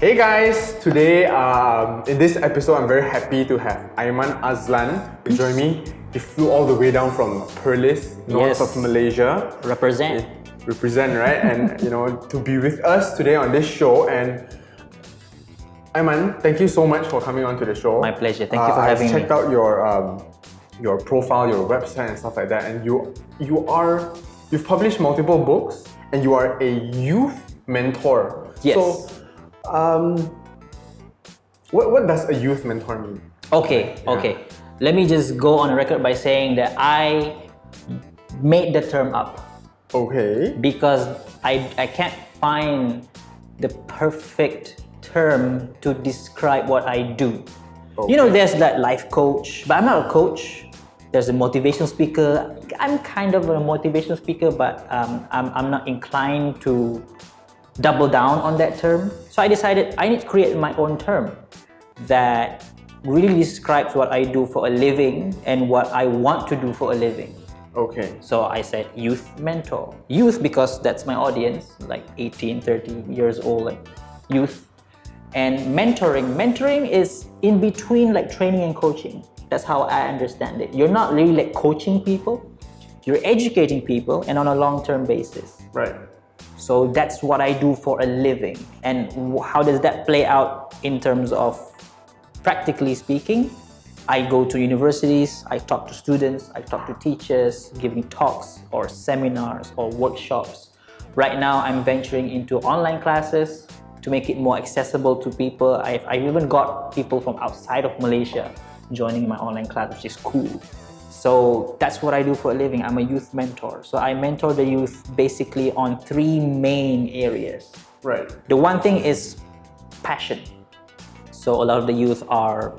Hey guys, today in this episode I'm very happy to have Aiman Azlan to join me. He flew all the way down from Perlis, north of Malaysia. Represent, right? And to be with us today on this show. And Aiman, thank you so much for coming on to the show. My pleasure. Thank you for having me. I checked out your profile, your website, and stuff like that. And you've published multiple books, and you are a youth mentor. Yes. So, what does a youth mentor mean? Okay. Let me just go on record by saying that I made the term up. Okay. Because I can't find the perfect term to describe what I do. Okay. There's that life coach, but I'm not a coach. There's a motivational speaker. I'm kind of a motivational speaker, but I'm not inclined to double down on that term. So I decided I need to create my own term that really describes what I do for a living and what I want to do for a living. Okay. So I said youth mentor. Youth because that's my audience, like 18, 30 years old, like youth. And mentoring. Mentoring is in between like training and coaching. That's how I understand it. You're not really like coaching people, you're educating people and on a long-term basis. Right. So that's what I do for a living. And how does that play out in terms of practically speaking? I go to universities, I talk to students, I talk to teachers, giving talks or seminars or workshops. Right now, I'm venturing into online classes to make it more accessible to people. I've even got people from outside of Malaysia joining my online class, which is cool. So that's what I do for a living. I'm a youth mentor. So I mentor the youth basically on three main areas. Right. The one thing is passion. So a lot of the youth are,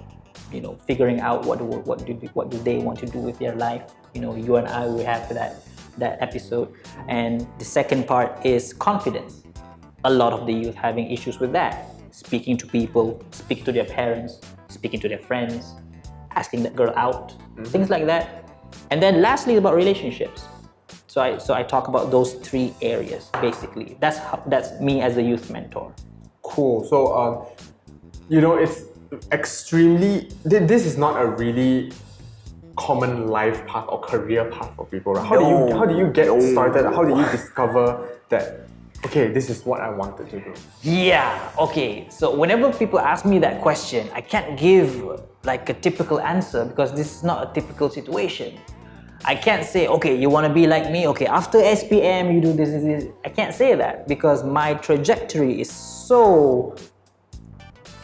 figuring out what do they want to do with their life. You and I, we have that episode. And the second part is confidence. A lot of the youth having issues with that. Speaking to people, speaking to their parents, speaking to their friends, asking that girl out, things like that. And then lastly, about relationships. So I talk about those three areas basically. That's me as a youth mentor. Cool. So it's extremely. This is not a really common life path or career path for people, right? How do you get started? How do you discover that? Okay, this is what I wanted to do. Yeah, okay. So whenever people ask me that question, I can't give like a typical answer because this is not a typical situation. I can't say, okay, you want to be like me? Okay, after SPM, you do this. I can't say that because my trajectory is so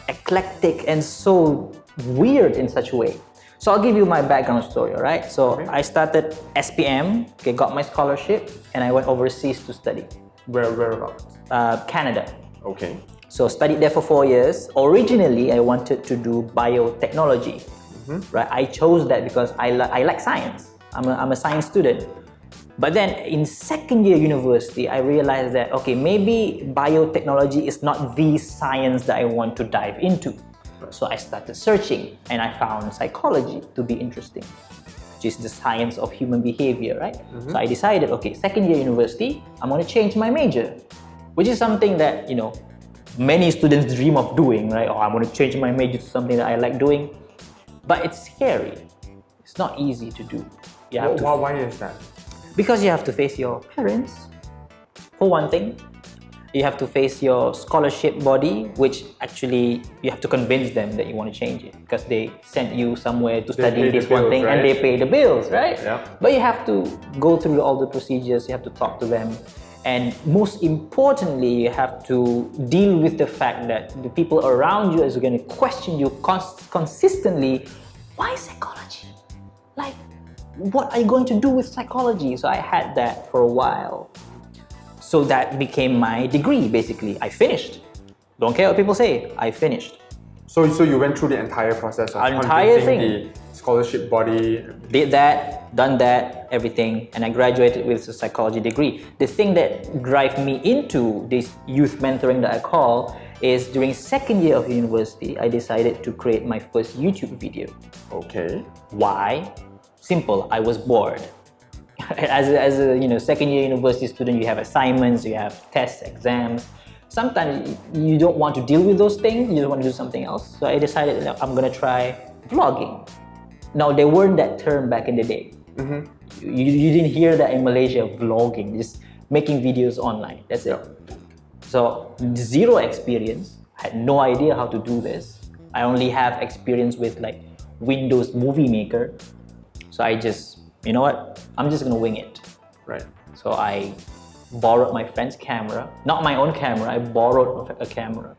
eclectic and so weird in such a way. So I'll give you my background story, all right? So I started SPM, got my scholarship, and I went overseas to study. Whereabouts? Canada. Okay. So studied there for 4 years. Originally, I wanted to do biotechnology. Right? I chose that because I like science. I'm a science student. But then in second year university, I realized that okay, maybe biotechnology is not the science that I want to dive into. So I started searching, and I found psychology to be interesting, which is the science of human behavior, right? So I decided, okay, second year university, I'm going to change my major, which is something that, many students dream of doing, right? Or I'm going to change my major to something that I like doing. But it's scary. It's not easy to do. Why is that? Because you have to face your parents, for one thing. You have to face your scholarship body, which actually you have to convince them that you want to change it because they sent you somewhere to study this one thing, right? And they pay the bills, right? Yeah. But you have to go through all the procedures, you have to talk to them. And most importantly, you have to deal with the fact that the people around you is going to question you consistently. Why psychology? Like, what are you going to do with psychology? So I had that for a while. So that became my degree, basically. I finished. Don't care what people say, I finished. So you went through the entire process of thing. The scholarship body. Did that, done that, everything, and I graduated with a psychology degree. The thing that drive me into this youth mentoring that I call is during second year of university, I decided to create my first YouTube video. Okay. Why? Simple, I was bored. As a second year university student, you have assignments, you have tests, exams. sometimes you don't want to deal with those things, you just want to do something else. So I decided I'm gonna try vlogging. Now, there weren't that term back in the day. You didn't hear that in Malaysia, vlogging, just making videos online, that's it. So zero experience, I had no idea how to do this. I only have experience with like Windows Movie Maker. So I just, you know what, I'm just gonna wing it. Right. So I borrowed my friend's camera, not my own camera, I borrowed a camera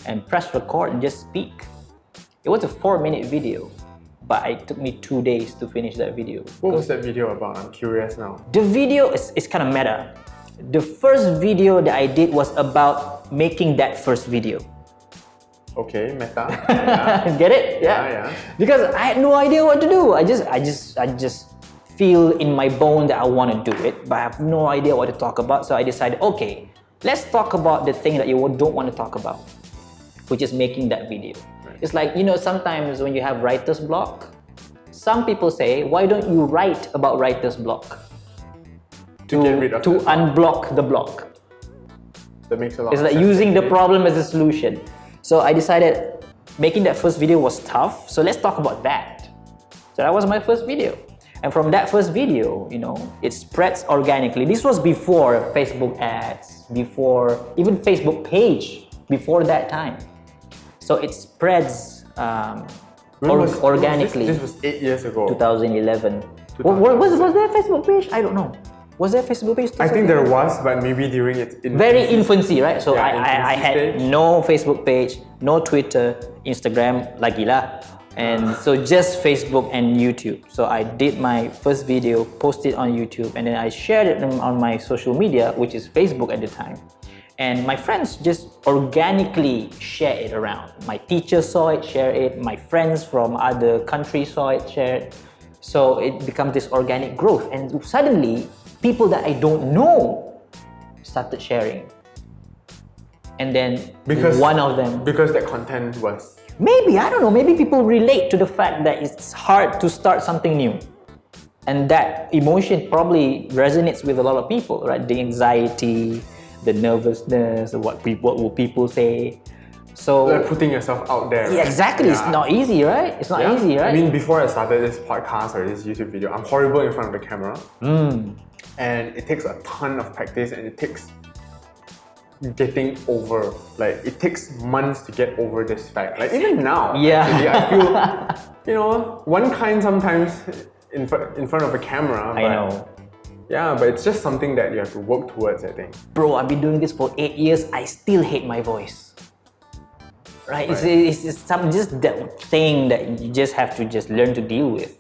and pressed record and just speak. It was a 4-minute video, but it took me 2 days to finish that video. What was that video about? I'm curious now. The video is kind of meta. The first video that I did was about making that first video. Okay, meta. Yeah. Get it? Yeah. Because I had no idea what to do. I just feel in my bone that I want to do it, but I have no idea what to talk about. So I decided, okay, let's talk about the thing that you don't want to talk about, which is making that video. Right. It's like, you know, sometimes when you have writer's block, some people say, why don't you write about writer's block? To get rid of to unblock the block. That makes a lot It's of like sense. using the problem as a solution. So I decided making that first video was tough, so let's talk about that. So that was my first video. And from that first video, you know, it spreads organically. This was before Facebook ads, before even Facebook page, before that time. So it spreads organically. This was 8 years ago. 2011. Was there a Facebook page? I don't know. Was there a Facebook page? I think there was, but maybe during its infancy. Very infancy, right? So Yeah, I had stage. no Facebook page, no Twitter, Instagram, lagi lah. And so just Facebook and YouTube. So I did my first video, posted on YouTube, and then I shared it on my social media, which is Facebook at the time. And my friends just organically share it around. My teacher saw it, share it. My friends from other countries saw it, share it. So it becomes this organic growth. And suddenly, people that I don't know started sharing. And then one of them... Because that content was... Maybe, I don't know, maybe people relate to the fact that it's hard to start something new. And that emotion probably resonates with a lot of people, right? The anxiety, the nervousness, what will people say. So like putting yourself out there. Yeah, exactly. Yeah. It's not easy, right? It's not easy, right? I mean, before I started this podcast or this YouTube video, I'm horrible in front of the camera. And it takes a ton of practice, and it takes getting over, like it takes months to get over this fact. Like even now, actually, I feel, you know, one kind sometimes in front of a camera. I know. Yeah, but it's just something that you have to work towards, I think. Bro, I've been doing this for 8 years. I still hate my voice. Right? It's just that thing that you just have to just learn to deal with.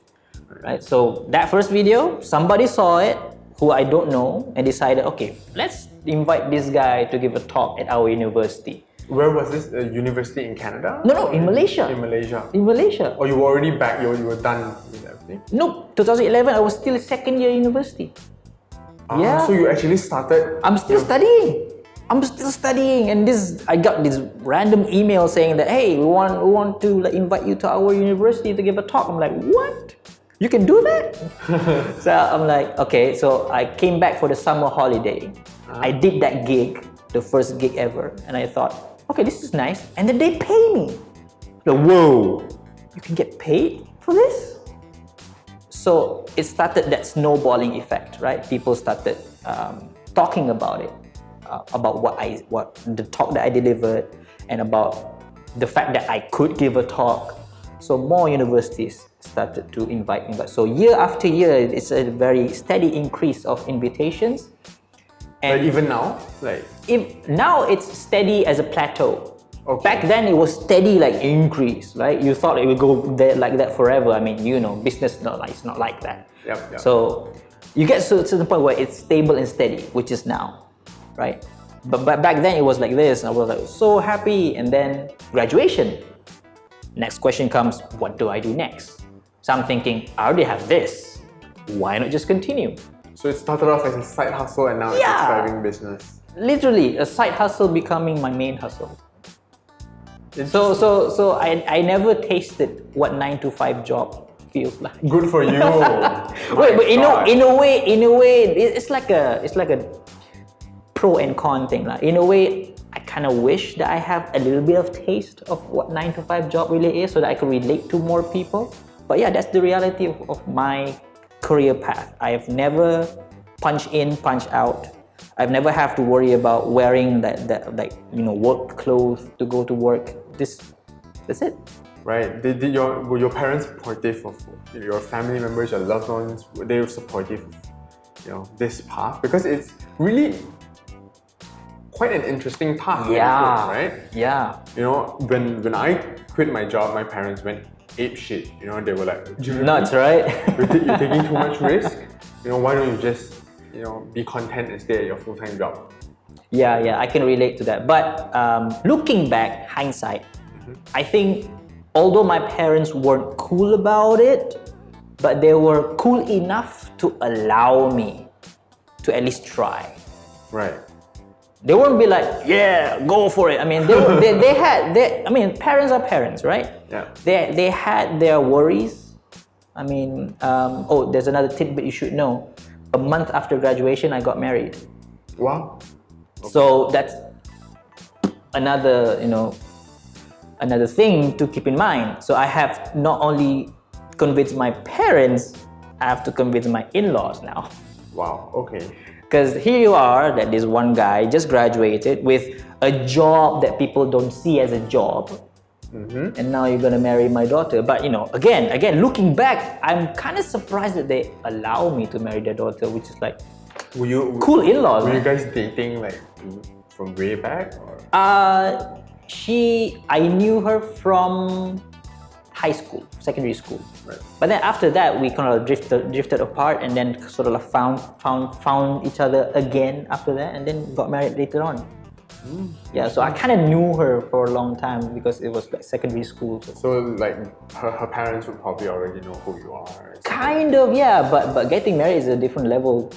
Right? So that first video, somebody saw it, who I don't know, and decided, okay, let's invite this guy to give a talk at our university. Where was this? A university in Canada? No, in Malaysia. In Malaysia. In Malaysia. Oh, you were already back, you were done with everything? No, 2011, I was still second year university. Yeah. So you actually started... I'm still studying. And I got this random email saying that, hey, we want to like, invite you to our university to give a talk. I'm like, what? You can do that? So I'm like, okay. So I came back for the summer holiday. I did that gig, the first gig ever. And I thought, okay, this is nice. And then they pay me. Like, whoa, you can get paid for this? So it started that snowballing effect, right? People started talking about it, about what the talk that I delivered, and about the fact that I could give a talk. So more universities started to invite me. So year after year, it's a very steady increase of invitations. And even now, now it's steady as a plateau. Okay. Back then it was steady like increase, right? You thought it would go there like that forever. I mean, you know, business it's not like that. Yep. So you get to the point where it's stable and steady, which is now, right? But back then it was like this. I was like so happy, and then graduation. Next question comes, what do I do next? So I'm thinking, I already have this. Why not just continue? So it started off as a side hustle, and now it's a thriving business. Literally, a side hustle becoming my main hustle. So I never tasted what 9-to-5 job feels like. Good for you. Wait, but in a way, it's like a pro and con thing. Like in a way, I kind of wish that I have a little bit of taste of what 9 to 5 job really is so that I can relate to more people. But yeah, that's the reality of my career path. I have never punched in, punched out. I've never have to worry about wearing that like, you know, work clothes to go to work. That's it. Right. Were your parents supportive of your family members, your loved ones? Were they supportive of, you know, this path? Because it's really quite an interesting path. Yeah. Right? Yeah. You know, when I quit my job, my parents went ape shit. You know, they were like, nuts, right? You're taking too much risk. You know, why don't you just, you know, be content and stay at your full-time job? Yeah, I can relate to that. But looking back, hindsight, I think although my parents weren't cool about it, but they were cool enough to allow me to at least try. Right. They won't be like, yeah, go for it. I mean, parents are parents, right? Yeah. They had their worries. I mean, there's another tidbit you should know. A month after graduation, I got married. Wow. Okay. So that's another, you know, another thing to keep in mind. So I have not only convinced my parents, I have to convince my in-laws now. Wow. Okay. Because here you are, that this one guy just graduated with a job that people don't see as a job. And now you're gonna marry my daughter. But you know, again, looking back, I'm kind of surprised that they allow me to marry their daughter, which is like cool in-laws. Were you guys dating like from way back? Or? I knew her from high school, secondary school. Right. But then after that, we kind of drifted apart, and then sort of like found each other again after that, and then got married later on. Yeah, so I kind of knew her for a long time because it was like secondary school. So like her parents would probably already know who you are. Kind of, yeah, but getting married is a different level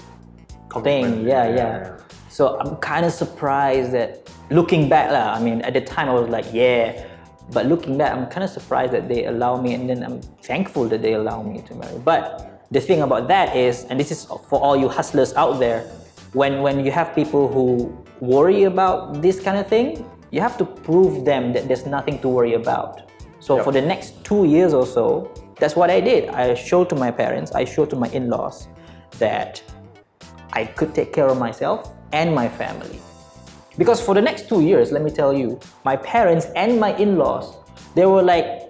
thing. Yeah. So I'm kind of surprised that looking back, I mean, at the time I was like, yeah. But looking back, I'm kind of surprised that they allow me, and then I'm thankful that they allow me to marry. But the thing about that is, and this is for all you hustlers out there, when you have people who worry about this kind of thing, you have to prove them that there's nothing to worry about. So for the next 2 years or so, that's what I did. I showed to my parents, I showed to my in-laws that I could take care of myself and my family. Because for the next 2 years, let me tell you, my parents and my in-laws, they were like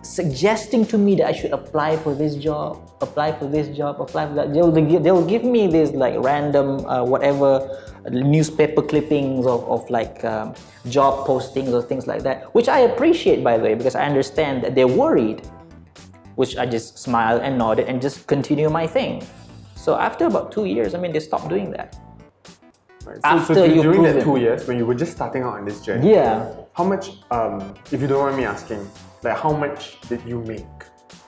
suggesting to me that I should apply for this job, apply for this job, apply for that. They'll give me this like random whatever newspaper clippings of like job postings or things like that, which I appreciate, by the way, because I understand that they're worried, which I just smiled and nodded and just continue my thing. So after about 2 years, I mean, they stopped doing that. Right. So during that 2 years, when you were just starting out on this journey, how much, if you don't mind me asking, like how much did you make?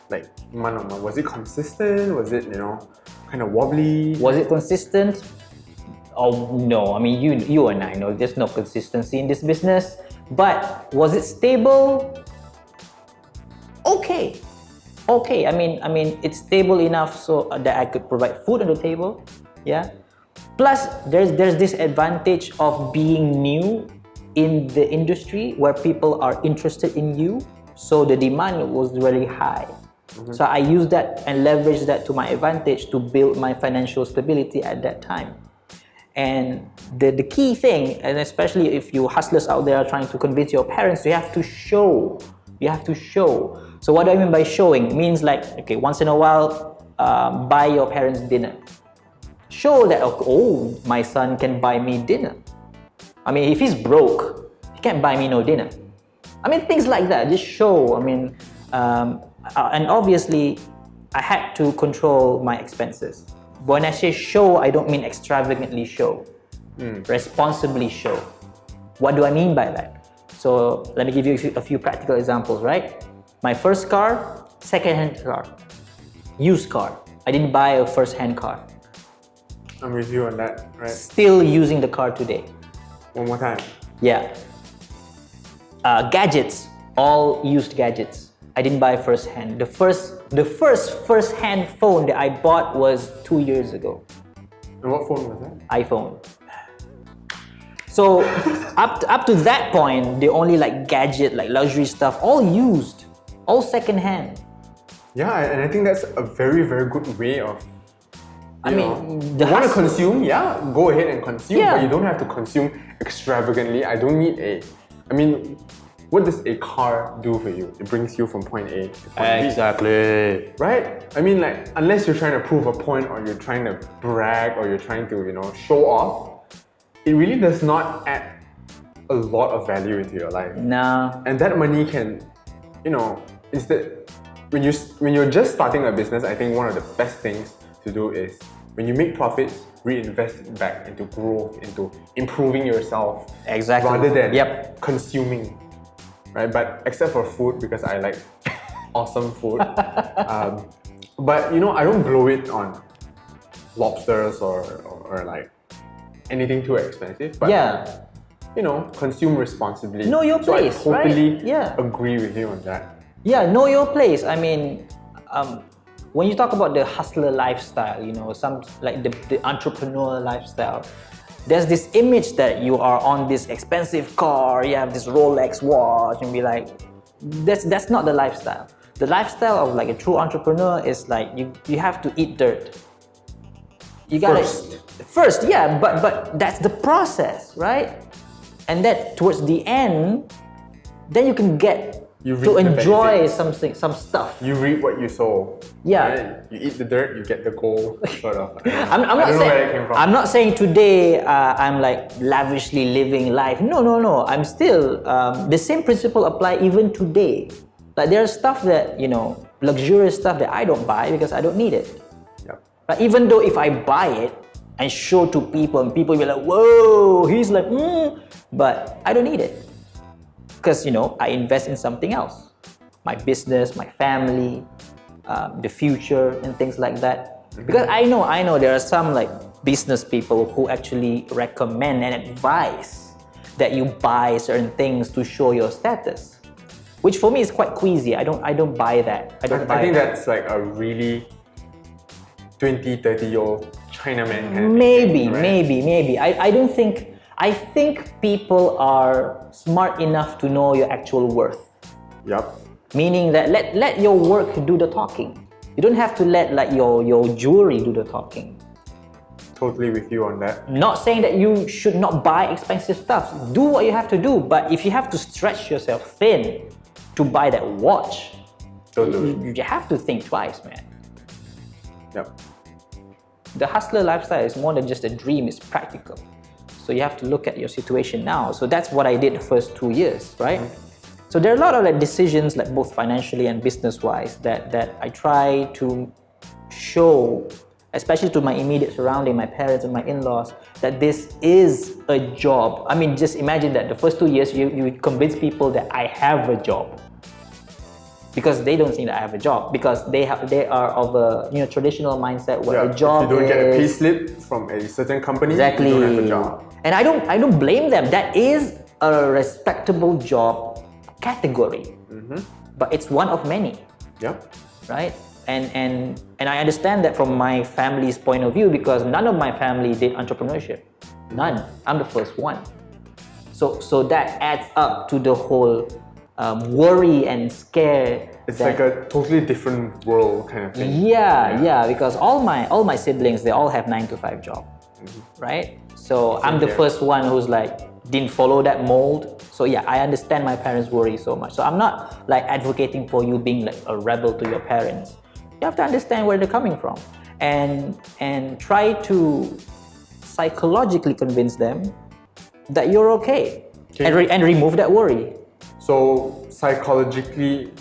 Like month on month, was it consistent? Was it, you know, kind of wobbly? Was it consistent? Oh no, I mean, you and I know there's no consistency in this business. But was it stable? Okay. I mean, it's stable enough so that I could provide food on the table. Yeah. Plus, there's this advantage of being new in the industry where people are interested in you. So the demand was really high. So I used that and leveraged that to my advantage to build my financial stability at that time. And the key thing, and especially if you hustlers out there are trying to convince your parents, you have to show. So what do I mean by showing? It means like, okay, once in a while, buy your parents dinner. Show that, oh, my son can buy me dinner. I mean, if he's broke, he can't buy me no dinner. I mean, things like that, just show. I mean, and obviously, I had to control my expenses. But when I say show, I don't mean extravagantly show. Responsibly show. What do I mean by that? So let me give you a few practical examples, right? My first car, second-hand car, used car. I didn't buy a first-hand car. I'm with you on that, right? Still using the car today. One more time. Yeah. Gadgets, all used gadgets. I didn't buy first-hand. The first first-hand phone that I bought was 2 years ago. And what phone was that? iPhone. So up to that point, they only like gadget, like luxury stuff, all used, all secondhand. Yeah, and I think that's a very, very good way of. You want to consume? Yeah, go ahead and consume, Yeah. but you don't have to consume extravagantly. I don't need a. I mean, what does a car do for you? It brings you from point A to point B. Exactly. Right? I mean, like, unless you're trying to prove a point or you're trying to brag or you're trying to, show off, it really does not add a lot of value into your life. No. And that money can, instead, when you're just starting a business, I think one of the best things to do is when you make profits, reinvest it back into growth, into improving yourself. Exactly. Rather than Yep. consuming. Right? But except for food, because I like awesome food. But I don't blow it on lobsters or like anything too expensive. But Yeah. consume responsibly. Know your place, so I totally right? Yeah. agree with you on that. Yeah, know your place. I mean, when you talk about the hustler lifestyle, some like the entrepreneur lifestyle, there's this image that you are on this expensive car, you have this Rolex watch, and be like, that's not the lifestyle. The lifestyle of like a true entrepreneur is like you have to eat dirt. You gotta first, yeah, but that's the process, right? And that towards the end, then you can get to enjoy some stuff. You reap what you sow. Yeah. Right? You eat the dirt, you get the gold, sort of. I'm I don't know where it came from. I'm not saying today I'm like lavishly living life. No. I'm still the same principle apply even today. Like there's stuff that luxurious stuff that I don't buy because I don't need it. Yep. But even though if I buy it and show to people and people will be like, whoa, he's like, but I don't need it. Because I invest in something else, my business, my family, the future, and things like that. Because I know there are some like business people who actually recommend and advise that you buy certain things to show your status, which for me is quite queasy. I don't buy that. I think that's like a really 20, 30-year-old Chinaman kind of Maybe, thing, right? maybe. I think people are smart enough to know your actual worth. Yep. Meaning that let your work do the talking. You don't have to let like your jewelry do the talking. Totally with you on that. Not saying that you should not buy expensive stuff. Do what you have to do, but if you have to stretch yourself thin to buy that watch, Don't do it. you have to think twice, man. Yep. The hustler lifestyle is more than just a dream, it's practical. So you have to look at your situation now. So that's what I did the first 2 years, right? So there are a lot of like decisions, like both financially and business-wise, that I try to show, especially to my immediate surrounding, my parents and my in-laws, that this is a job. I mean, just imagine that the first 2 years you convince people that I have a job. Because they don't think that I have a job, because they are of a traditional mindset where a job if you don't get a pay is slip from a certain company, exactly. you don't have a job. And I don't blame them. That is a respectable job category, but it's one of many, Yep. right? And I understand that from my family's point of view, because none of my family did entrepreneurship. None. I'm the first one. So that adds up to the whole worry and scare. It's like a totally different world kind of thing. Yeah, because all my siblings, they all have 9-to-5 job, right? So I'm the first one who's like didn't follow that mold. So yeah, I understand my parents worry so much. So I'm not like advocating for you being like a rebel to your parents. You have to understand where they're coming from and try to psychologically convince them that you're okay. And remove that worry. So psychologically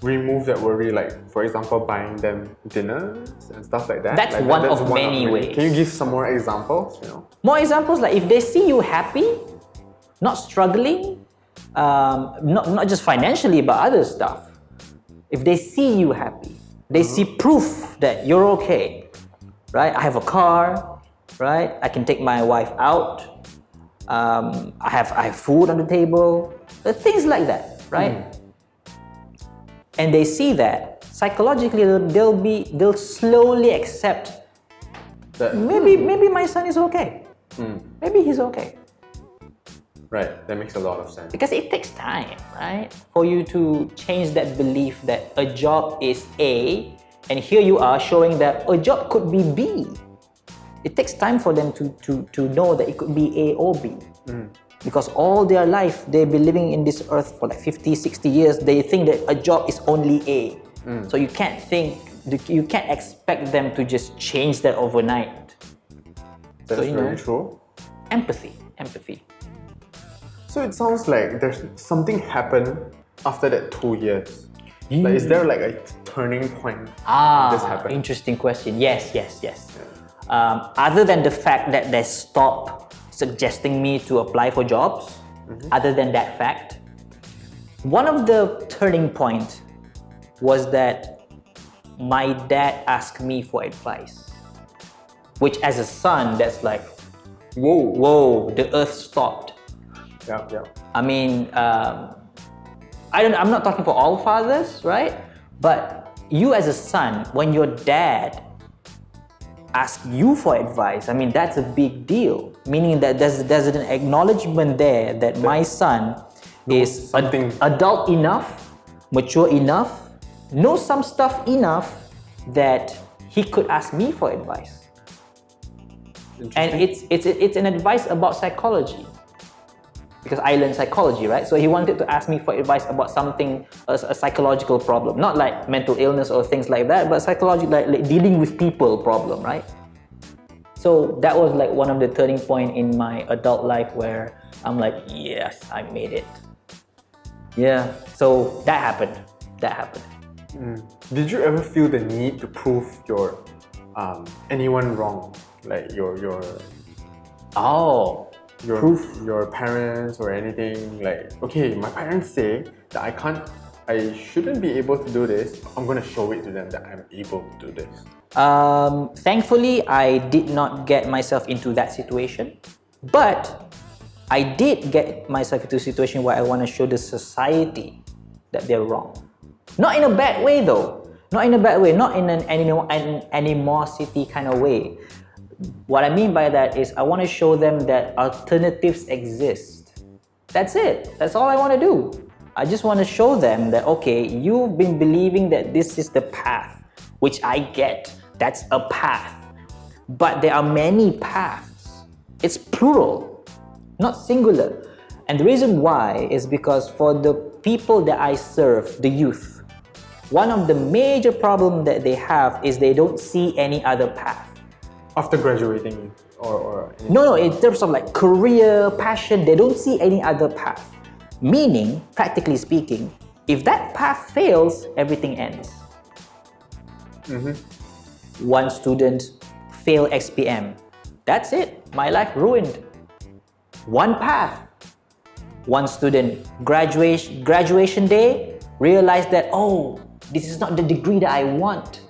remove that worry, like for example buying them dinners and stuff like that. That's like one of many ways. Can you give some more examples? More examples, like if they see you happy, not struggling, not just financially but other stuff. If they see you happy, they see proof that you're okay, right? I have a car, right? I can take my wife out. I have food on the table, things like that, right? And they see that psychologically, they'll slowly accept that maybe my son is okay. Maybe he's okay. Right, that makes a lot of sense. Because it takes time, right? For you to change that belief that a job is A, and here you are showing that a job could be B. It takes time for them to know that it could be A or B. Because all their life, they've been living in this earth for like 50, 60 years, they think that a job is only A. So you can't expect them to just change that overnight. That's very true. Empathy. So it sounds like there's something happened after that 2 years. Like, is there like a turning point this happened? Interesting question. Yes. Other than the fact that they stopped suggesting me to apply for jobs, other than that fact, one of the turning points was that my dad asked me for advice. Which as a son, that's like, whoa, the earth stopped. Yeah. I mean, I'm not talking for all fathers, right? But you as a son, when your dad asks you for advice, I mean, that's a big deal. Meaning that there's an acknowledgement there that my son is adult enough, mature enough, knows some stuff enough that he could ask me for advice. And it's an advice about psychology. Because I learned psychology, right? So he wanted to ask me for advice about something, a psychological problem. Not like mental illness or things like that, but psychological, like dealing with people problem, right? So that was like one of the turning point in my adult life where I'm like, yes, I made it. Yeah, so that happened. Did you ever feel the need to prove your anyone wrong? Like your parents or anything, like, okay, my parents say that I shouldn't be able to do this. I'm gonna show it to them that I'm able to do this. Thankfully, I did not get myself into that situation, but I did get myself into a situation where I want to show the society that they're wrong. Not in a bad way though. Not in an animosity kind of way. What I mean by that is I want to show them that alternatives exist. That's it. That's all I want to do. I just want to show them that, okay, you've been believing that this is the path, which I get. That's a path. But there are many paths. It's plural, not singular. And the reason why is because for the people that I serve, the youth, one of the major problems that they have is they don't see any other path. After graduating or No, in terms of like career, passion, they don't see any other path. Meaning, practically speaking, if that path fails, everything ends. One student fail XPM. That's it. My life ruined. One path. One student graduation day realized that, oh, this is not the degree that I want.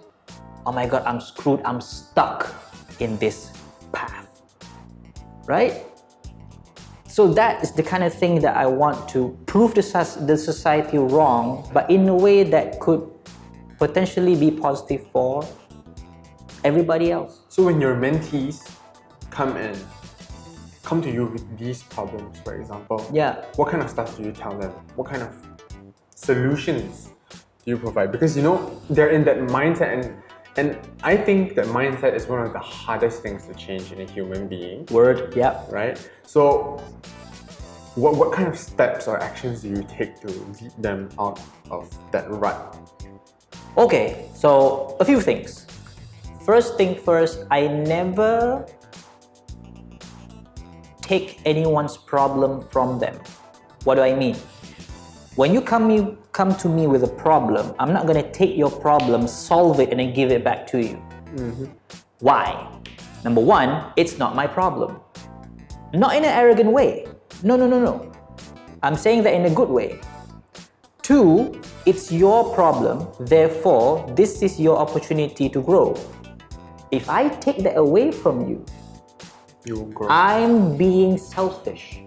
Oh my God, I'm screwed. I'm stuck in this path, right? So that is the kind of thing that I want to prove the society wrong, but in a way that could potentially be positive for everybody else. So when your mentees come to you with these problems, for example, what kind of stuff do you tell them? What kind of solutions do you provide? Because they're in that mindset, and I think that mindset is one of the hardest things to change in a human being. Right? So what kind of steps or actions do you take to lead them out of that rut? Okay, so a few things. First thing first, I never take anyone's problem from them. What do I mean? When you come to me with a problem, I'm not going to take your problem, solve it, and then give it back to you. Why? Number one, it's not my problem. Not in an arrogant way. No. I'm saying that in a good way. Two, it's your problem, therefore, this is your opportunity to grow. If I take that away from you, you won't grow. I'm being selfish.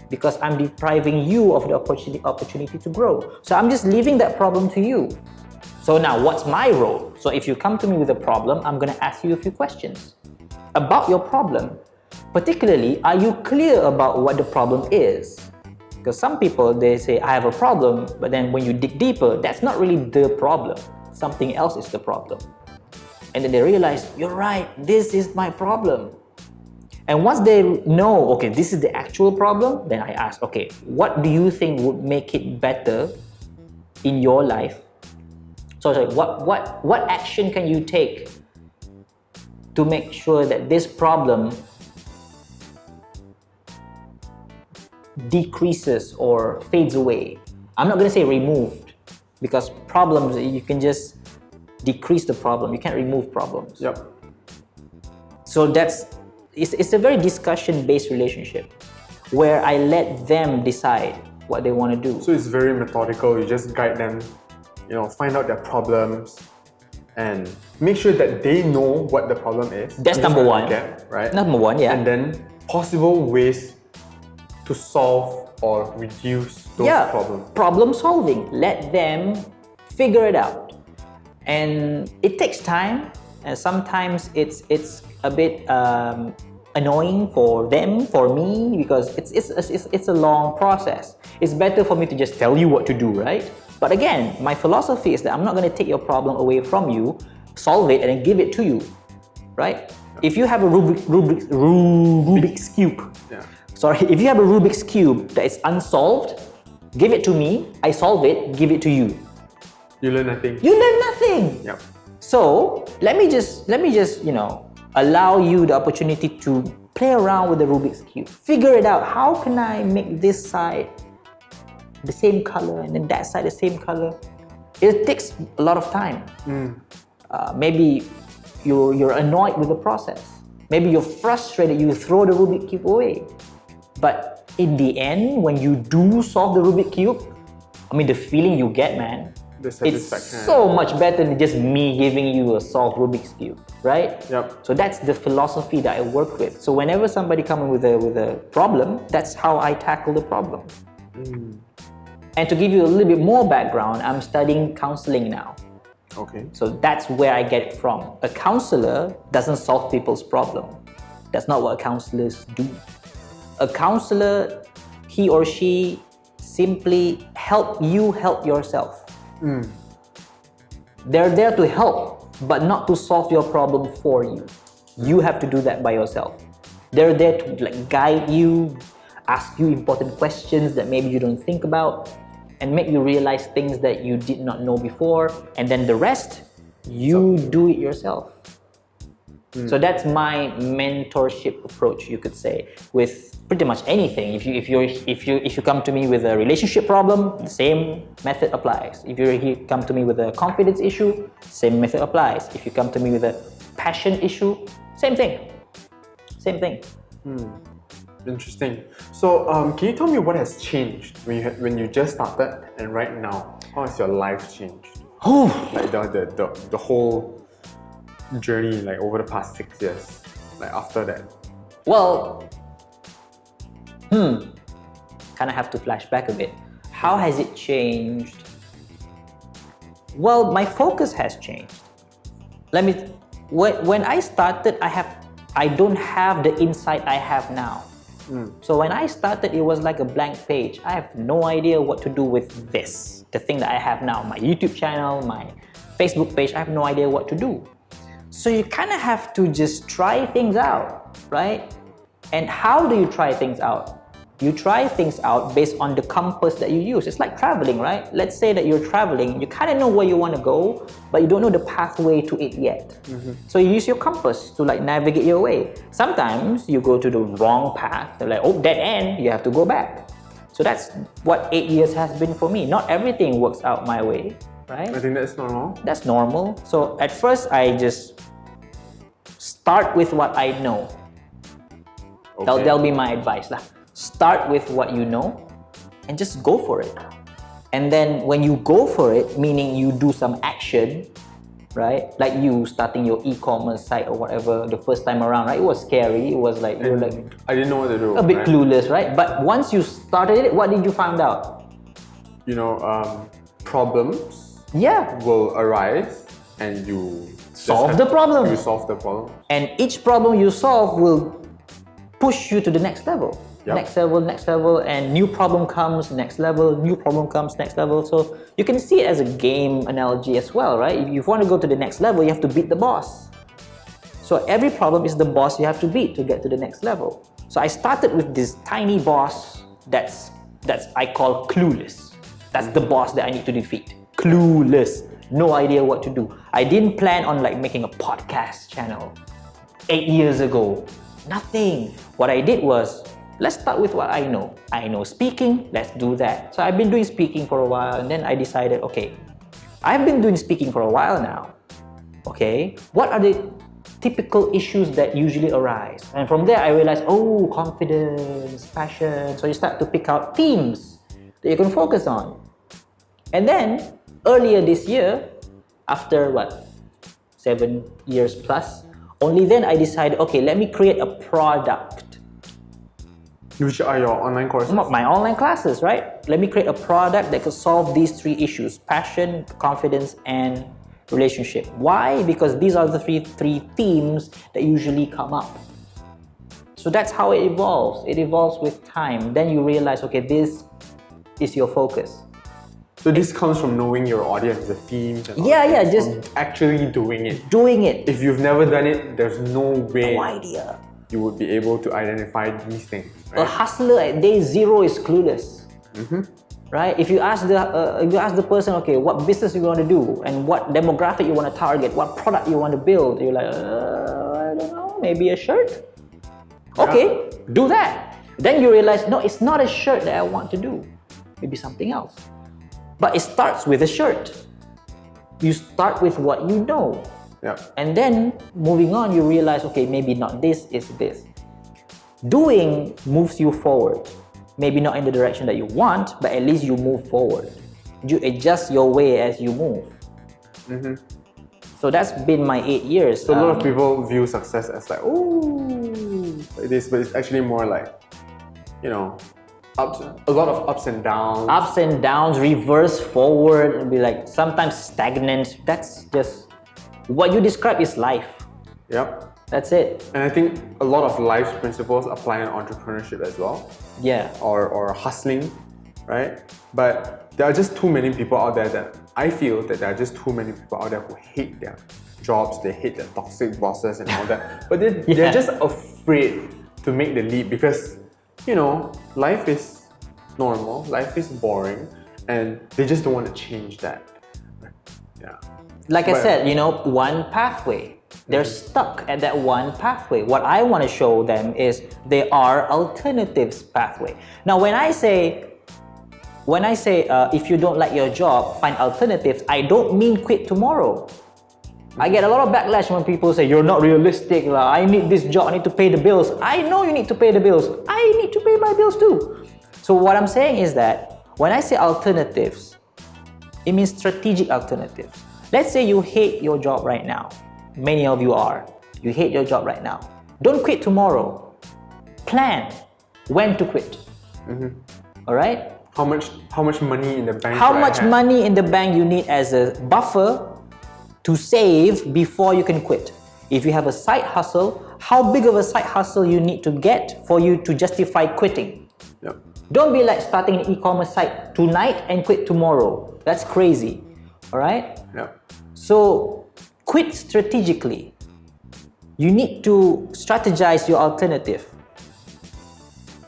Because I'm depriving you of the opportunity to grow. So I'm just leaving that problem to you. So now what's my role? So if you come to me with a problem, I'm going to ask you a few questions about your problem. Particularly, are you clear about what the problem is? Because some people, they say, I have a problem, but then when you dig deeper, that's not really the problem. Something else is the problem. And then they realize, you're right, this is my problem. And once they know, okay, this is the actual problem, then I ask, okay, what do you think would make it better in your life? So what action can you take to make sure that this problem decreases or fades away? I'm not going to say removed, because problems, you can just decrease the problem. You can't remove problems. Yep. So it's a very discussion-based relationship where I let them decide what they want to do. So it's very methodical. You just guide them, find out their problems and make sure that they know what the problem is. That's number one. Right? Number one, yeah. And then possible ways to solve or reduce those problems. Problem solving. Let them figure it out. And it takes time, and sometimes it's a bit annoying for them, for me, because it's a long process. It's better for me to just tell you what to do, right? But again, my philosophy is that I'm not going to take your problem away from you, solve it, and then give it to you, right? If you have a Rubik's Cube, if you have a Rubik's Cube that is unsolved, give it to me, I solve it, give it to you. You learn nothing. You learn nothing. Yep. So let me just allow you the opportunity to play around with the Rubik's Cube. Figure it out. How can I make this side the same color and then that side the same color? It takes a lot of time. Maybe you're annoyed with the process. Maybe you're frustrated. You throw the Rubik's Cube away. But in the end, when you do solve the Rubik's Cube, the feeling you get, man, it's so much better than just me giving you a solved Rubik's Cube, right? Yep. So that's the philosophy that I work with. So whenever somebody comes in with a problem, that's how I tackle the problem. And to give you a little bit more background, I'm studying counseling now. Okay. So that's where I get it from. A counselor doesn't solve people's problem. That's not what counselors do. A counselor, he or she simply help you help yourself. They're there to help, but not to solve your problem for you. You have to do that by yourself. They're there to guide you, ask you important questions that maybe you don't think about, and make you realize things that you did not know before. And then the rest, you do it yourself. So that's my mentorship approach, you could say, with pretty much anything. If you come to me with a relationship problem, the same method applies. If you come to me with a confidence issue, same method applies. If you come to me with a passion issue, same thing. Same thing. Interesting. So, can you tell me what has changed when you just started and right now? How has your life changed? Like the whole journey, like over the past 6 years, like after that. Well, kind of have to flash back a bit. How has it changed? Well, my focus has changed. When I started, I don't have the insight I have now. So when I started, it was like a blank page. I have no idea what to do with this, the thing that I have now, my YouTube channel, my Facebook page. I have no idea what to do. So you kind of have to just try things out, right? And how do you try things out? You try things out based on the compass that you use. It's like traveling, right? Let's say that you're traveling, you kind of know where you want to go, but you don't know the pathway to it yet. So you use your compass to navigate your way. Sometimes you go to the wrong path, they're like, oh, dead end, you have to go back. So that's what 8 years has been for me. Not everything works out my way, right? I think that's normal. That's normal. So at first, I just start with what I know. Okay. That'll be my advice. Start with what you know and just go for it. And then when you go for it, meaning you do some action, right? Like you starting your e-commerce site or whatever the first time around, right? It was scary. It was like, you're like, I didn't know what to do. a bit clueless, right? But once you started it, what did you find out? Problems Yeah. will arise and you Solve the problem. You solve the problem. And each problem you solve will push you to the next level. Yep. Next level, and new problem comes, next level, new problem comes, next level. So you can see it as a game analogy as well, right? If you want to go to the next level, you have to beat the boss. So every problem is the boss you have to beat to get to the next level. So I started with this tiny boss that's I call clueless. That's the boss that I need to defeat. Clueless. No idea what to do. I didn't plan on like making a podcast channel 8 years ago. Nothing. What I did was, let's start with what I know. I know speaking, let's do that. So I've been doing speaking for a while, and then I decided, okay, I've been doing speaking for a while now. Okay, what are the typical issues that usually arise? And from there I realized, oh, confidence, passion. So you start to pick out themes that you can focus on. And then earlier this year, after 7 years plus, only then I decided, okay, let me create a product. Which are your online courses? My online classes, right? Let me create a product that could solve these 3 issues: passion, confidence, and relationship. Why? Because these are the three themes that usually come up. So that's how it evolves. It evolves with time. Then you realize, okay, this is your focus. So this comes from knowing your audience, the themes, and all Yeah, that, just from actually doing it. doing it. If you've never done it, there's no way No idea. you would be able to identify these things. A Right? hustler at day 0 is clueless. Right? If you ask the person, okay, what business you want to do and what demographic you want to target, what product you want to build, you're like, I don't know, maybe a shirt. Okay, do that. Then you realize, no, it's not a shirt that I want to do. Maybe something else. But it starts with a shirt. You start with what you know. Yeah. And then moving on, you realize, okay, maybe not this, is this. Doing moves you forward. Maybe not in the direction that you want, but at least you move forward. You adjust your way as you move. So that's been my 8 years. So a lot of people view success as like, oh, like this, but it's actually more like, you know, a lot of ups and downs. Ups and downs, reverse, forward, and be like sometimes stagnant. That's just what you describe is life. Yep. That's it. And I think a lot of life's principles apply in entrepreneurship as well, Yeah. or hustling, right? But there are just too many people out there that I feel that there are just too many people out there who hate their jobs, they hate their toxic bosses and all that. But they're just afraid to make the leap because, you know, life is normal, life is boring, and they just don't want to change that. Yeah. Like I But- said, you know, one pathway. They're stuck at that one pathway. What I want to show them is there are alternatives pathway. Now, when I say if you don't like your job, find alternatives, I don't mean quit tomorrow. I get a lot of backlash when people say, you're not realistic, I need this job, I need to pay the bills. I know you need to pay the bills. I need to pay my bills too. So what I'm saying is that when I say alternatives, it means strategic alternatives. Let's say you hate your job right now. Many of you are. You hate your job right now. Don't quit tomorrow. Plan when to quit. All right? How much money in the bank? How should I much have? money in the bank you need as a buffer to save before you can quit? If you have a side hustle, how big of a side hustle you need to get for you to justify quitting? Yep. Don't be like starting an e-commerce site tonight and quit tomorrow. That's crazy. All right? Yep. So quit strategically. You need to strategize your alternative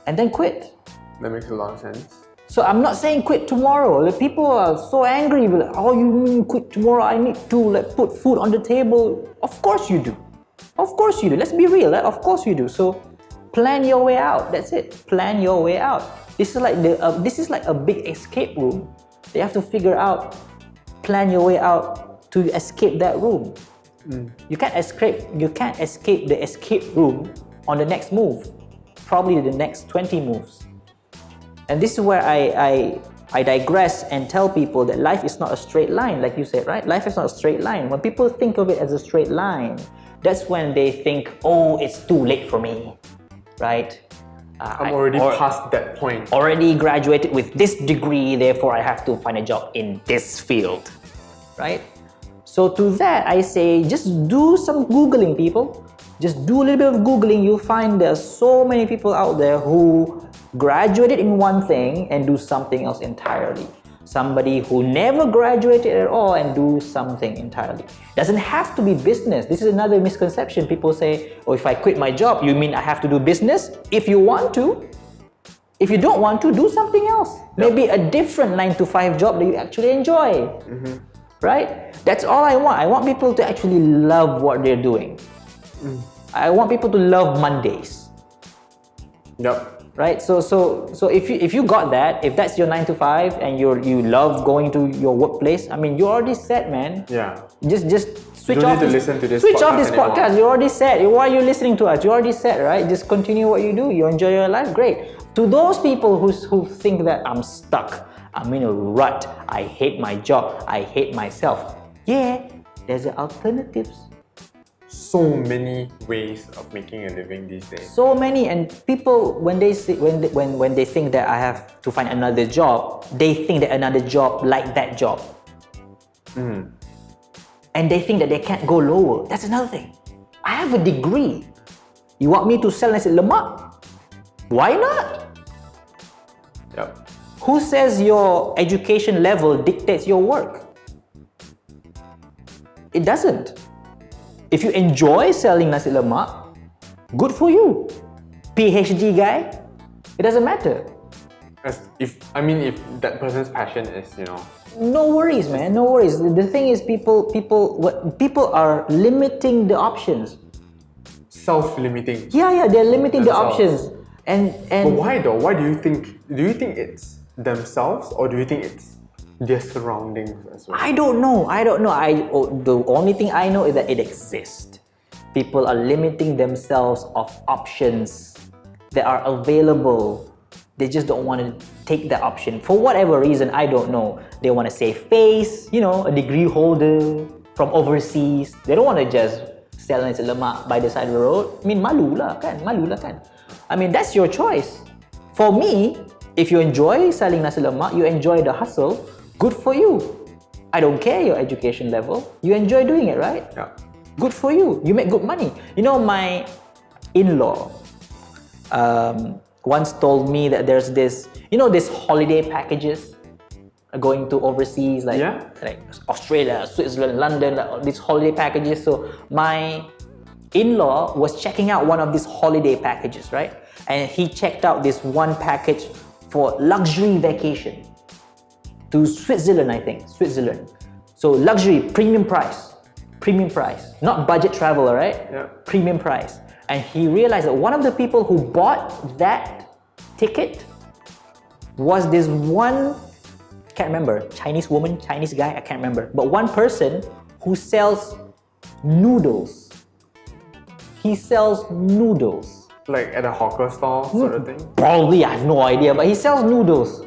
and then quit. That makes a lot of sense. So I'm not saying quit tomorrow. Like, people are so angry. Like, oh, you mean quit tomorrow? I need to like put food on the table. Of course you do. Of course you do. Let's be real. Right? Of course you do. So plan your way out. That's it. Plan your way out. This is like a big escape room. You have to figure out, plan your way out to escape that room. You can't escape the escape room on the next move. Probably the next 20 moves. And this is where I digress and tell people that life is not a straight line, like you said, right? Life is not a straight line. When people think of it as a straight line, that's when they think, oh, it's too late for me, right? I'm already past that point. Already graduated with this degree, therefore I have to find a job in this field, right? So to that, I say just do some Googling, people. Just do a little bit of Googling, you'll find there's so many people out there who graduated in one thing and do something else entirely. Somebody who never graduated at all and do something entirely. Doesn't have to be business. This is another misconception. People say, oh, if I quit my job, you mean I have to do business? If you want to. If you don't want to, do something else. Maybe a different 9-to-5 job that you actually enjoy. Right? That's all I want. I want people to actually love what they're doing. I want people to love Mondays. Yep. Right? So if you got that, if that's your 9-to-5 and you love going to your workplace, I mean, you're already set, man. Yeah. Just switch You don't off. need to listen to this switch off this podcast podcast. You're already set. Why are you listening to us? You're already set, right? Just continue what you do. You enjoy your life. Great. To those people who think that I'm stuck, I'm in a rut, I hate my job, I hate myself. Yeah, there's alternatives. So many ways of making a living these days. So many, and people when they think that I have to find another job, they think that another job like that job. And they think that they can't go lower. That's another thing. I have a degree. You want me to sell nasi lemak? Why not? Yep. Who says your education level dictates your work? It doesn't. If you enjoy selling nasi lemak, good for you. PhD guy, it doesn't matter. If that person's passion is, No worries, man. No worries. The thing is, people are limiting the options. self-limiting. Yeah, they're limiting the themselves. options. And But why though? Why do you think it's themselves, or do you think it's their surroundings as well? I don't know. The only thing I know is that it exists. People are limiting themselves of options that are available. They just don't want to take that option for whatever reason. I don't know. They want to save face, a degree holder from overseas. They don't want to just sell nasi lemak by the side of the road. I mean, malu lah kan. I mean, that's your choice. For me, if you enjoy selling nasi lemak, you enjoy the hustle, good for you. I don't care your education level. You enjoy doing it, right? Yeah. Good for you. You make good money. My in-law once told me that there's this holiday packages going to overseas, like Australia, Switzerland, London, these holiday packages. So my in-law was checking out one of these holiday packages, right? And he checked out this one package for luxury vacation to Switzerland, I think. Switzerland. So luxury, premium price. Not budget travel, right? Yeah. Premium price. And he realized that one of the people who bought that ticket was this one, can't remember, Chinese woman, Chinese guy, I can't remember. But one person who sells noodles. He sells noodles. Like at a hawker stall sort of thing? Probably, I have no idea, but he sells noodles.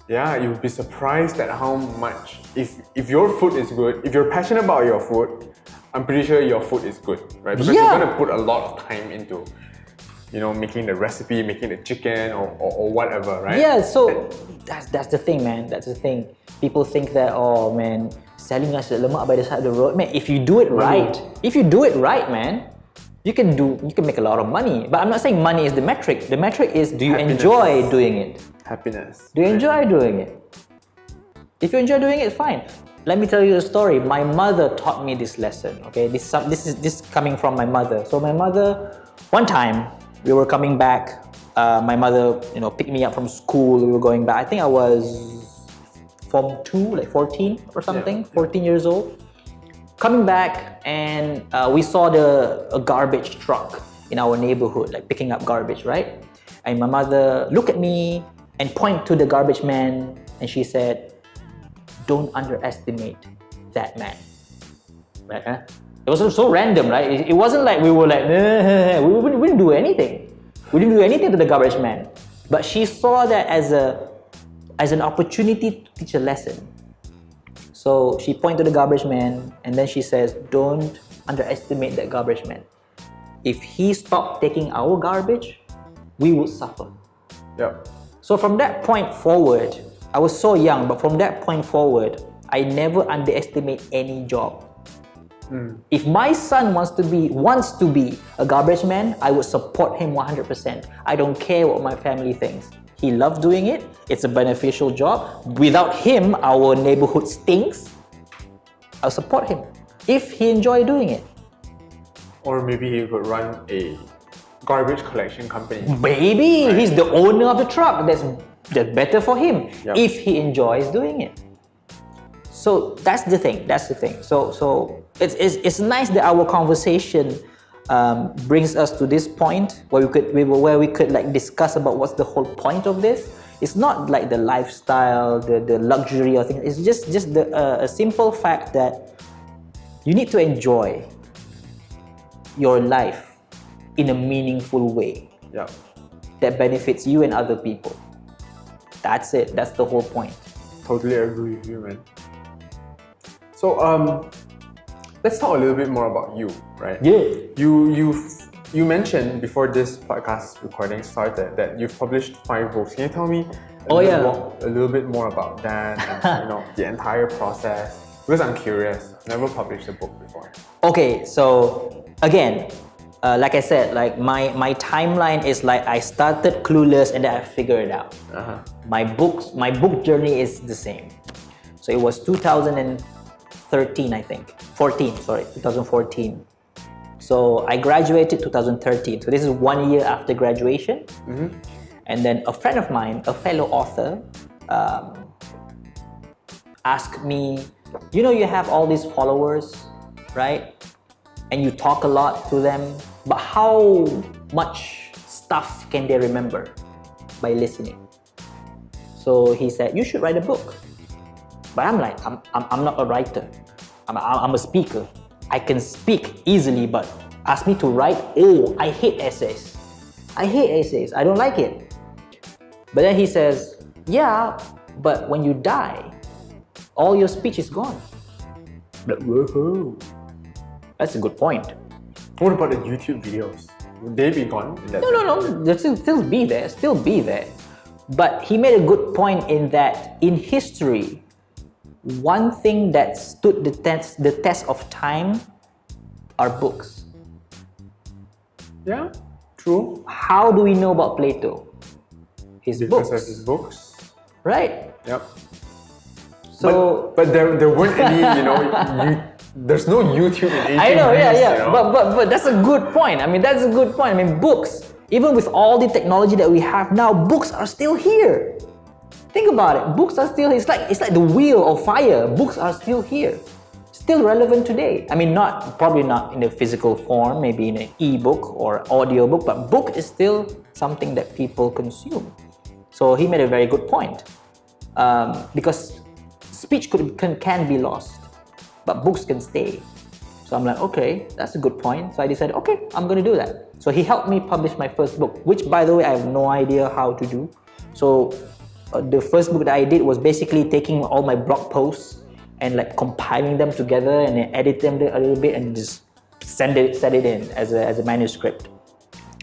Yeah, you'd be surprised at how much, if your food is good, if you're passionate about your food, I'm pretty sure your food is good, right? Because you're gonna put a lot of time into, making the recipe, making the chicken or whatever, right? Yeah, so that's the thing, man. That's the thing. People think that, oh man, selling nasi lemak by the side of the road, man. If you do it right, man, you can make a lot of money. But I'm not saying money is the metric. The metric is, do you enjoy doing it? Happiness. Do you enjoy doing it? If you enjoy doing it, fine. Let me tell you a story. My mother taught me this lesson. Okay, this is coming from my mother. So my mother, one time we were coming back. My mother, picked me up from school. We were going back. I think I was Form 2, like 14 or something. Yeah. 14 years old. Coming back, and we saw a garbage truck in our neighborhood, like picking up garbage, right? And my mother looked at me and pointed to the garbage man, and she said, "Don't underestimate that man." Right? Huh? It was so random, right? It wasn't like we were like, we didn't do anything. We didn't do anything to the garbage man. But she saw that as an opportunity to teach a lesson. So she pointed to the garbage man, and then she says, "Don't underestimate that garbage man. If he stopped taking our garbage, we would suffer." Yep. So from that point forward, I was so young, but from that point forward, I never underestimate any job. If my son wants to be a garbage man, I would support him 100%. I don't care what my family thinks. He loves doing it. It's a beneficial job. Without him, our neighborhood stinks. I'll support him if he enjoys doing it. Or maybe he could run a garbage collection company. Maybe he's the owner of the truck. That's better for him if he enjoys doing it. So that's the thing. So it's nice that our conversation brings us to this point where we could like discuss about what's the whole point of this. It's not like the lifestyle, the luxury or things. It's just a simple fact that you need to enjoy your life in a meaningful way that benefits you and other people. That's it. That's the whole point. Totally agree with you, man. So let's talk a little bit more about you, right? Yeah. You mentioned before this podcast recording started that you've published 5 books. Can you tell me a little bit more about that and the entire process? Because I'm curious. I've never published a book before. Okay, so again, like I said, like my timeline is like I started clueless and then I figured it out. My book journey is the same. So it was 2013, I think. 2014. So I graduated 2013. So this is 1 year after graduation. And then a friend of mine, a fellow author, asked me, you have all these followers, right? And you talk a lot to them, but how much stuff can they remember by listening? So he said, you should write a book. But I'm like, I'm not a writer. I'm a speaker. I can speak easily, but ask me to write, I hate essays. I don't like it. But then he says, yeah, but when you die, all your speech is gone. Like, woohoo. That's a good point. What about the YouTube videos? Would they be gone? No. They'll still be there. But he made a good point in that in history, one thing that stood the test of time are books. Yeah, true. How do we know about Plato? Because of his books. Right? Yep. So, but there weren't any, there's no YouTube in 18 I know, years, But that's a good point. Books, even with all the technology that we have now, books are still here. Think about it. Books are still here. It's like the wheel of fire. Books are still here. Still relevant today. Probably not in a physical form, maybe in an e-book or audiobook, but book is still something that people consume. So he made a very good point. Because speech can be lost, but books can stay. So I'm like, okay, that's a good point. So I decided, okay, I'm going to do that. So he helped me publish my first book, which by the way, I have no idea how to do. So the first book that I did was basically taking all my blog posts and like compiling them together and then edit them a little bit and just set it in as a manuscript.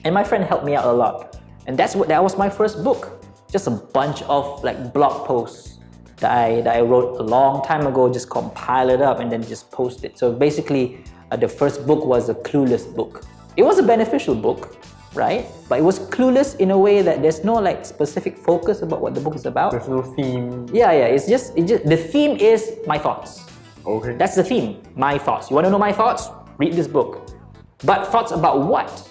And my friend helped me out a lot. And that was my first book. Just a bunch of like blog posts that I wrote a long time ago, just compile it up and then just post it. So basically, the first book was a clueless book. It was a beneficial book, right? But it was clueless in a way that there's no like specific focus about what the book is about. There's no theme. Yeah. It's just the theme is my thoughts. Okay. That's the theme, my thoughts. You want to know my thoughts? Read this book. But thoughts about what?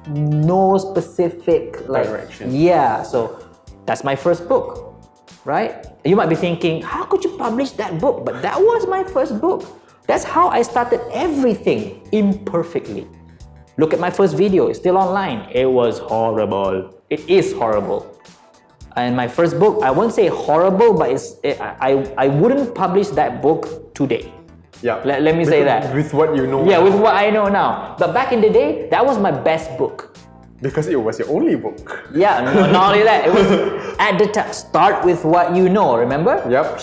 No specific like direction. Yeah. So that's my first book, right? You might be thinking, how could you publish that book? But that was my first book. That's how I started everything imperfectly. Look at my first video, it's still online. It was horrible. It is horrible. And my first book, I won't say horrible, but I wouldn't publish that book today. Yeah. Let me say that. With what you know. Yeah, now. with what I know now. But back in the day, that was my best book. Because it was your only book. Yeah, not only that, it was at the time. Start with what you know, remember? Yep.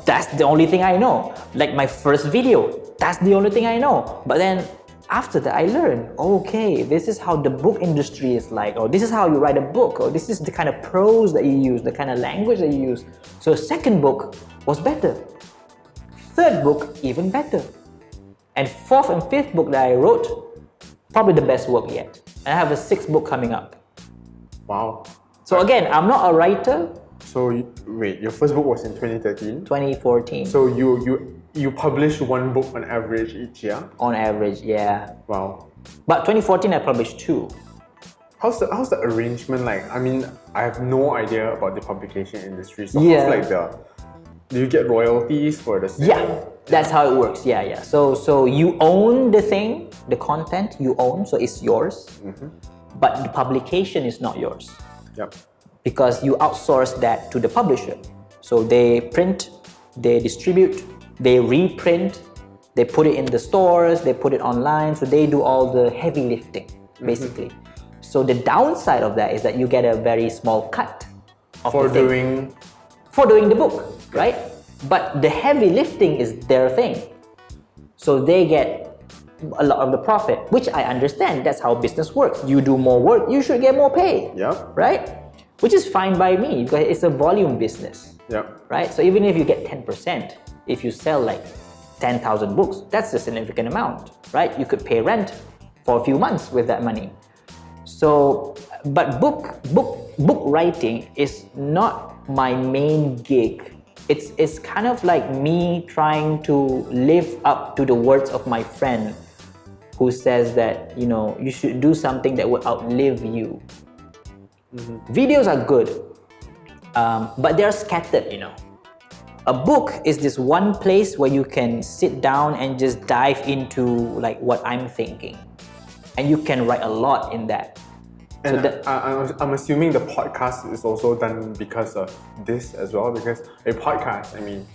That's the only thing I know. Like my first video, that's the only thing I know. But then after that, I learned, okay, this is how the book industry is like, or this is how you write a book, or this is the kind of prose that you use, the kind of language that you use. So second book was better. Third book, even better. And fourth and fifth book that I wrote, probably the best work yet. And I have a sixth book coming up. Wow. So again, I'm not a writer. So wait, your first book was in 2013? 2014. So you publish one book on average each year? On average, yeah. Wow. But 2014 I published 2. How's the arrangement like? I mean, I have no idea about the publication industry. So Yeah. how's like do you get royalties for the sale? Yeah, that's how it works. Yeah. So you own the thing, the content you own, so it's yours. But the publication is not yours. Yep. Because you outsource that to the publisher. So they print, they distribute, they reprint, they put it in the stores, they put it online. So they do all the heavy lifting, basically. So the downside of that is that you get a very small cut of For the thing. doing the book, right? But the heavy lifting is their thing. So they get a lot of the profit, which I understand. That's how business works. You do more work, you should get more pay. Yep. Right? Which is fine by me because it's a volume business. Yep. Right? So even if you get 10%, if you sell like 10,000 books, that's a significant amount, right? You could pay rent for a few months with that money. So, but book writing is not my main gig. It's kind of like me trying to live up to the words of my friend who says that, you know, you should do something that will outlive you. Videos are good, but they're scattered, you know. A book is this one place where you can sit down and just dive into like what I'm thinking. And you can write a lot in that. And So I'm assuming the podcast is also done because of this as well, because a podcast, I mean,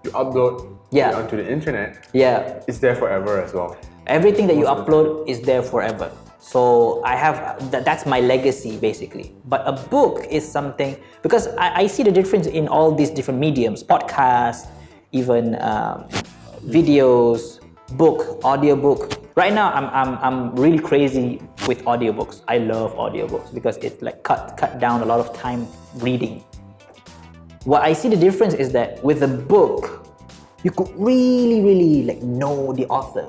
you upload it onto the internet, it's there forever as well. Everything that you upload is there forever. So I have, that's my legacy basically. But a book is something, because I see the difference in all these different mediums, podcasts, even videos, book, audiobook. Right now, I'm really crazy with audiobooks. I love audiobooks because it like cut down a lot of time reading. What I see the difference is that with a book, you could really like know the author.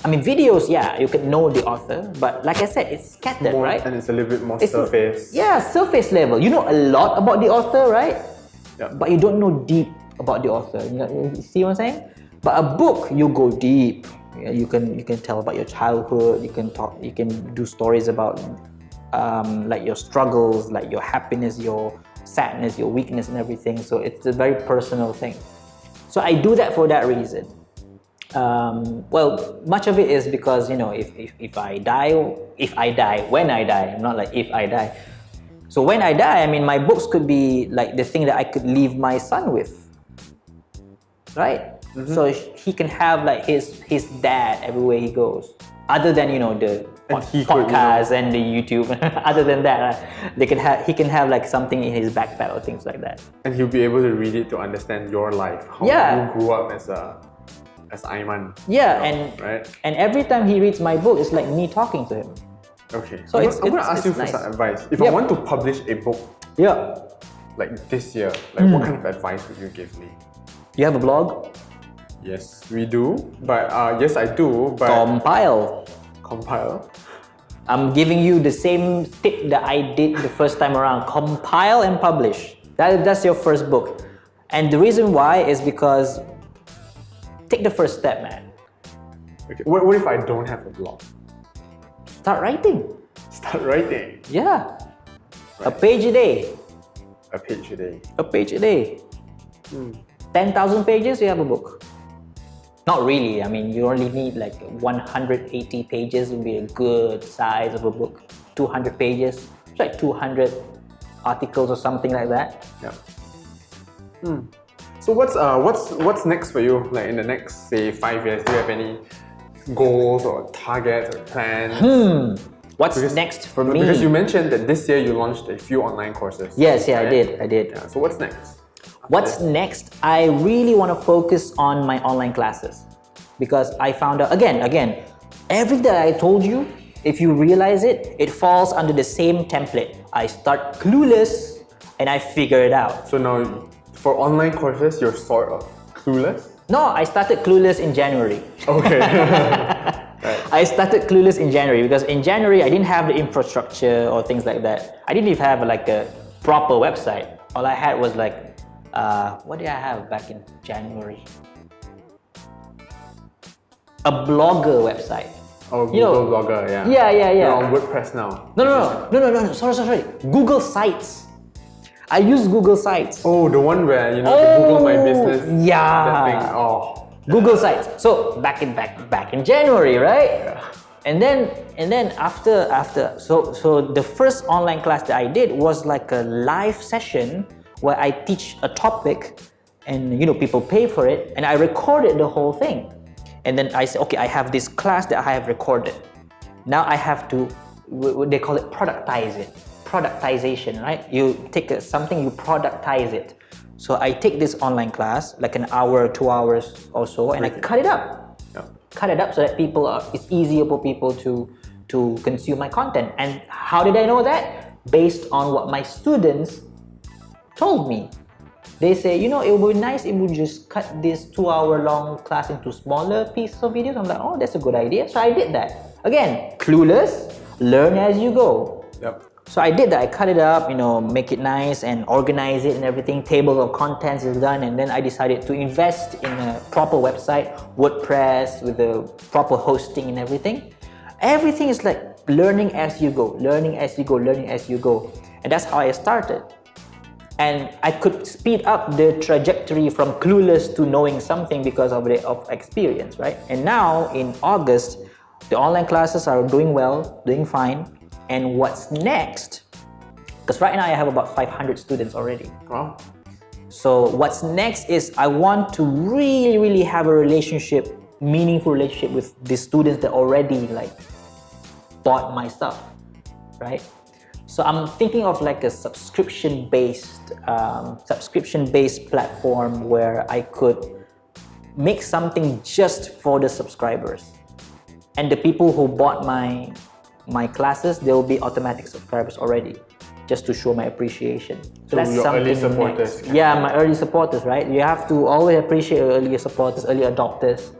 I mean, videos, yeah, you could know the author, but like I said, it's scattered, right? And it's a little bit more surface. Surface level. You know a lot about the author, right? Yeah. But you don't know deep about the author. You see what I'm saying? But a book, you go deep. You can tell about your childhood. You can do stories about like your struggles, like your happiness, your sadness, your weakness, and everything. So it's a very personal thing. So I do that for that reason. Well, much of it is because, you know, if I die, when I die, not like if I die. So when I die, I mean, my books could be like the thing that I could leave my son with, right? So he can have like his dad everywhere he goes. Other than, you know, the podcast and the YouTube. Other than that, he can have like something in his backpack or things like that. And he'll be able to read it to understand your life, how you grew up as Aiman. Yeah, right? And every time he reads my book, it's like me talking to him. Okay. So I'm going to ask you for some advice. If I want to publish a book, like this year, like what kind of advice would you give me? You have a blog? Yes, we do. But yes, I do. But Compile. I'm giving you the same tip that I did the first time around. Compile and publish. That's your first book. And the reason why is because take the first step, man. Okay. What if I don't have a blog? Start writing. Start writing. Yeah. Right. A page a day. A page a day. A page a day. 10,000 pages, you have a book. Not really. I mean, you only need like 180 pages would be a good size of a book. 200 pages, it's like 200 articles or something like that. Yeah. So what's next for you? Like in the next, say, 5 years, do you have any goals or targets or plans? What's next for me? Because you mentioned that this year you launched a few online courses. Yes, I did. Yeah, so what's next? What's next? I really want to focus on my online classes because I found out, again, everything that I told you, if you realize it, it falls under the same template. I start clueless and I figure it out. So now, for online courses, you're sort of clueless? No, I started Clueless in January. Okay. I started Clueless in January because in January I didn't have the infrastructure or things like that. I didn't even have like a proper website. All I had was like, what did I have back in January? A blogger website. Oh, Google Blogger, yeah. Yeah. You're on WordPress now. No. Sorry. Google Sites. I use Google Sites. Oh, the one where the Google My Business. Yeah. That thing. Oh. Google Sites. So back in January, right? Yeah. And then after so the first online class that I did was like a live session where I teach a topic, and people pay for it, and I recorded the whole thing. And then I said, okay, I have this class that I have recorded. Now I have to, they call it productization, right? You take something, you productize it. So I take this online class, like an hour, 2 hours or so, and I cut it up. Yeah. Cut it up so that it's easier for people to consume my content. And how did I know that? Based on what my students told me. They say, it would be nice if we just cut this 2 hour long class into smaller pieces of videos. I'm like, oh, that's a good idea. So I did that. Again, Clueless, learn as you go. Yep. So I did that. I cut it up, make it nice and organize it and everything. Table of contents is done. And then I decided to invest in a proper website, WordPress, with the proper hosting and everything. Everything is like learning as you go, learning as you go, learning as you go. And that's how I started. And I could speed up the trajectory from Clueless to knowing something because of experience, right? And now in August, the online classes are doing well, doing fine. And what's next? Because right now I have about 500 students already. Wow. So what's next is I want to really, really have a meaningful relationship with the students that already bought my stuff, right? So I'm thinking of like a subscription-based platform where I could make something just for the subscribers, and the people who bought my classes, they will be automatic subscribers already, just to show my appreciation. So that's your something early supporters. Next. Yeah, my early supporters, right? You have to always appreciate your early supporters, early adopters,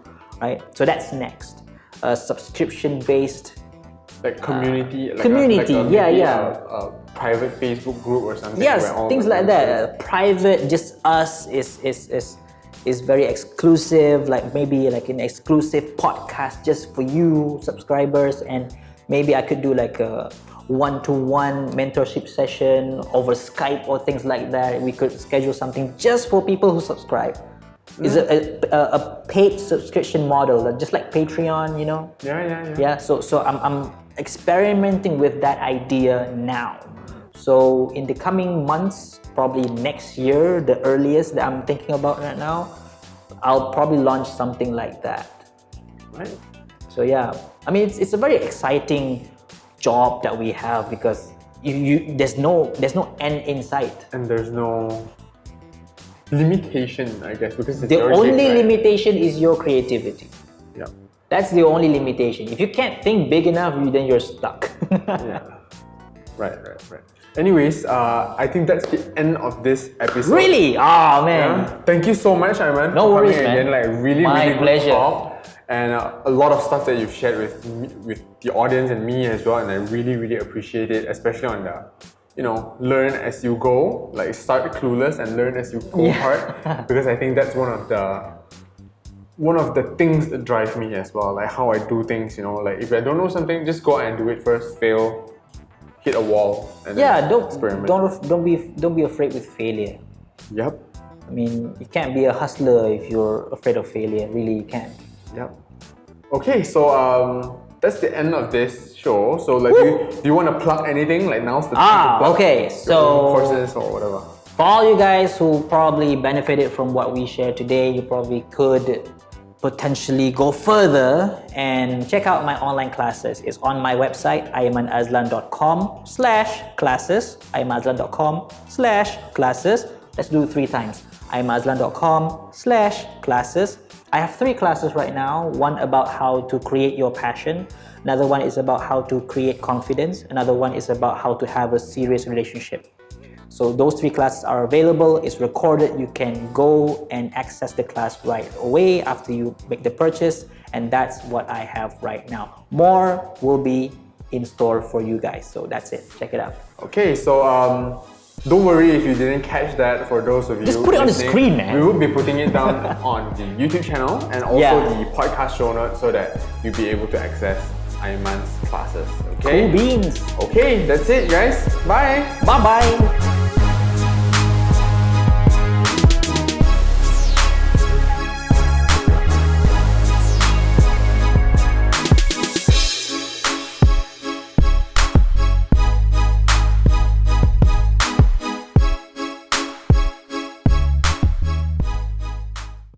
right? So that's next. A subscription-based. Like community, A private Facebook group or something. Yes, things like that. Private, just us is very exclusive. Like maybe like an exclusive podcast just for you subscribers, and maybe I could do like a one-to-one mentorship session over Skype or things like that. We could schedule something just for people who subscribe. It's a paid subscription model, just like Patreon, Yeah. So I'm experimenting with that idea now. So in the coming months, probably next year, the earliest that I'm thinking about right now, I'll probably launch something like that. Right. So yeah, I mean it's a very exciting job that we have because there's no end in sight. And there's no limitation, I guess, because it's the only thing, right? limitation is your creativity. Yeah. That's the only limitation. If you can't think big enough, then you're stuck. Yeah. Right. Anyways, I think that's the end of this episode. Really? Oh man. Yeah. Thank you so much, Aiman. No for worries, coming man. Again. Really, My really pleasure. good talk. And a lot of stuff that you've shared with the audience and me as well. And I really, really appreciate it, especially on the learn as you go, like start clueless and learn as you go part, because I think that's one of the things that drive me as well, like how I do things. Like if I don't know something, just go and do it first, fail, hit a wall, and then experiment. Don't be afraid with failure. Yep. I mean, you can't be a hustler if you're afraid of failure. Really, you can't. Yep. Okay, so that's the end of this show. So like, do you want to plug anything? Like now's the time to plug okay. So courses or whatever. For all you guys who probably benefited from what we shared today, you probably could potentially go further and check out my online classes. It's on my website, aimanazlan.com/classes, aimanazlan.com/classes. Let's do it 3 times. aimanazlan.com/classes. I have 3 classes right now. One about how to create your passion. Another one is about how to create confidence. Another one is about how to have a serious relationship. So those 3 classes are available. It's recorded. You can go and access the class right away after you make the purchase. And that's what I have right now. More will be in store for you guys. So that's it. Check it out. Okay, so don't worry if you didn't catch that. For those of you Just put it on the screen, man. We will be putting it down on the YouTube channel and also the podcast show notes so that you'll be able to access Aiman's classes. Okay. Cool beans. Okay, that's it, guys. Bye. Bye-bye.